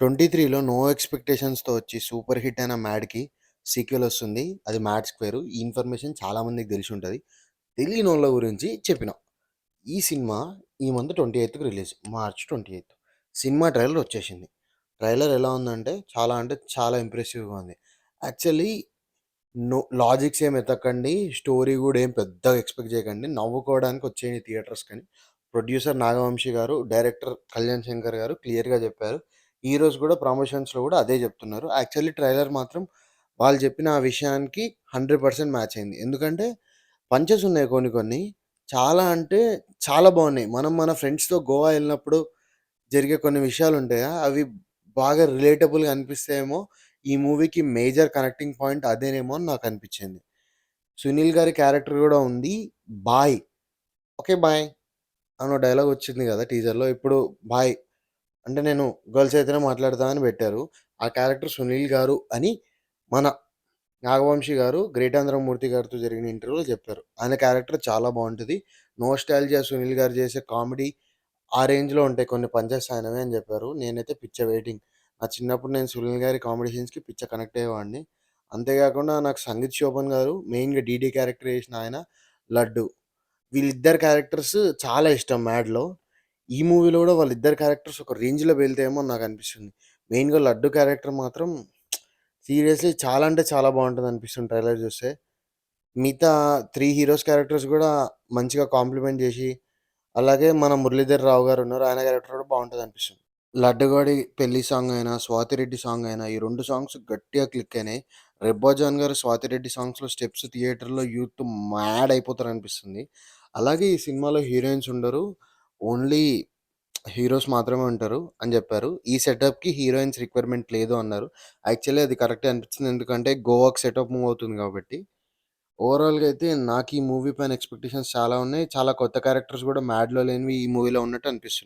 '23లో no ఎక్స్‌పెక్టేషన్స్‌తో వచ్చి super hit అయిన 'మ్యాడ్‌కి' sequel వస్తుంది. అది 'మ్యాడ్ స్క్వేర్.' ఈ ఇన్ఫర్మేషన్ చాలా మందికి తెలిసుంటది. తెలియనోళ్ళ గురించి చెప్పినా. ఈ సినిమా ఈ మంత్ 28కి రిలీజ్. మార్చ్ 28. సినిమా ట్రైలర్ వచ్చేసింది. ట్రైలర్ ఎలా ఉందంటే చాలా అంటే చాలా ఇంప్రెసివ్‌గా ఉంది. యాక్చువల్లీ లాజిక్స్ ఏమి ఎతకండి. స్టోరీ గూడా ఏం పెద్దగా ఎక్స్‌పెక్ట్ చేయకండి. నవ్వుకోవడానికి వచ్చేయండి థియేటర్స్‌కని ప్రొడ్యూసర్ నాగవంశి గారు, డైరెక్టర్ కళ్యాణ్ శంకర్ గారు క్లియర్‌గా చెప్పారు. హీరోస్ గూడా ప్రమోషన్స్‌లో గూడా అదే చెప్తున్నారు. యాక్చువల్లీ ట్రైలర్ మాత్రం వాళ్ళు చెప్పిన ఆ విషయానికి 100% మ్యాచ్ అయింది. ఎందుకంటే పంచెస్ ఉన్నాయి కొన్ని కొన్ని. చాలా అంటే చాలా బాగున్నాయి. మనం మన ఫ్రెండ్స్‌తో గోవా ఎళ్ళినప్పుడు జరిగే కొన్ని విషయాలుంటాయా, అవి బాగా రిలేటబుల్‌గా అనిపిస్తాయేమో. ఈ మూవీకి మేజర్ కనెక్టింగ్ పాయింట్ అదేనేమో అని నాకనిపిచ్చింది. సునీల్ గారి క్యారెక్టర్ గూడా ఉంది. బాయ్. ఓకే బాయ్ అనో డైలాగ్ వచ్చింది గదా! టీజర్‌లో. ఇప్పుడు బాయ్ అంటే నేను గర్ల్స్ అయితేనే మాట్లాడతా అని పెట్టారు. ఆ క్యారెక్టర్ సునీల్ గారు అని మన నాగవంశి గారు 'గ్రేటాంధ్రమూర్తి' గారితో జరిగిన ఇంటర్వ్యూలో చెప్పారు. ఆయన క్యారెక్టర్ చాలా బావుంటది. నోస్టాల్జియా సునీల్ గారు చేసే కామెడీ ఆ రేంజ్‌లో ఉంటాయి కొన్ని పంచెస్ ఆయనవి అని జెప్పారు. నేనైతే పిచ్చ వెయిటింగ్. నా చిన్నప్పుడు నేను సునీల్ గారి కామెడీ సీన్స్‌కి పిచ్చ కనెక్ట్ అయ్యేవాడిని. అంతే గాకుండా నాకు సంగీత్ శోభన్ గారు మెయిన్‌గా డీడీ క్యారెక్టర్ చేసిన ఆయన, లడ్డు. వీళ్ళిద్దరి క్యారెక్టర్స్ చాలా ఇష్టం 'మ్యాడ్‌లో.' ఈ మూవీలో గూడా వాళ్ళిద్దరి క్యారెక్టర్స్ ఒక రేంజ్‌లో వెళ్తాయేమో అని నాకనిపిస్తుంది. మెయిన్‌గా లడ్డు క్యారెక్టర్ మాత్రం సీరియస్‌లీ చాలా అంటే చాలా బావుంటదనిపిస్తుంది ట్రైలర్ జూస్తే. మిగతా 3 హీరోస్ క్యారెక్టర్స్ గూడా మంచిగా కాంప్లిమెంట్ జేసి, అలాగే మన 'మురళీధర్ రావు' గారున్నారు. ఆయన క్యారెక్టర్ గూడా బావుంటదనిపిస్తుంది. 'లడ్డుగాడి' పెళ్లి సాంగ్ అయినా, 'స్వాతిరెడ్డి' సాంగ్ అయినా ఈ 2 సాంగ్స్ గట్టిగా క్లిక్ అయినాయి. 'రెబ్బోజాన్' గారు 'స్వాతిరెడ్డి' సాంగ్స్‌లో స్టెప్స్ థియేటర్‌లో యూత్ మ్యాడ్ అయిపోతారనిపిస్తుంది. అలాగే ఈ సినిమాలో హీరోయిన్స్ ఉండరు. ఓన్లీ హీరోస్ మాత్రమే ఉంటారు అని జెప్పారు. ఈ సెటప్‌కి హీరోయిన్స్ రిక్వైర్మెంట్ లేదు అన్నారు. యాక్చువల్లీ అది కరెక్టే అనిపించింది. ఎందుకంటే గోవాకి సెటప్ మూవ్ అవుతుంది గాబట్టి. ఓవరాల్‌గా అయితే నాకు ఈ మూవీ పైన ఎక్స్‌పెక్టేషన్స్ చాలా ఉన్నాయి. చాలా కొత్త క్యారెక్టర్స్ గూడా 'మ్యాడ్‌లో' లేనివి ఈ మూవీలో ఉన్నట్టు అనిపిస్తున్నాయి.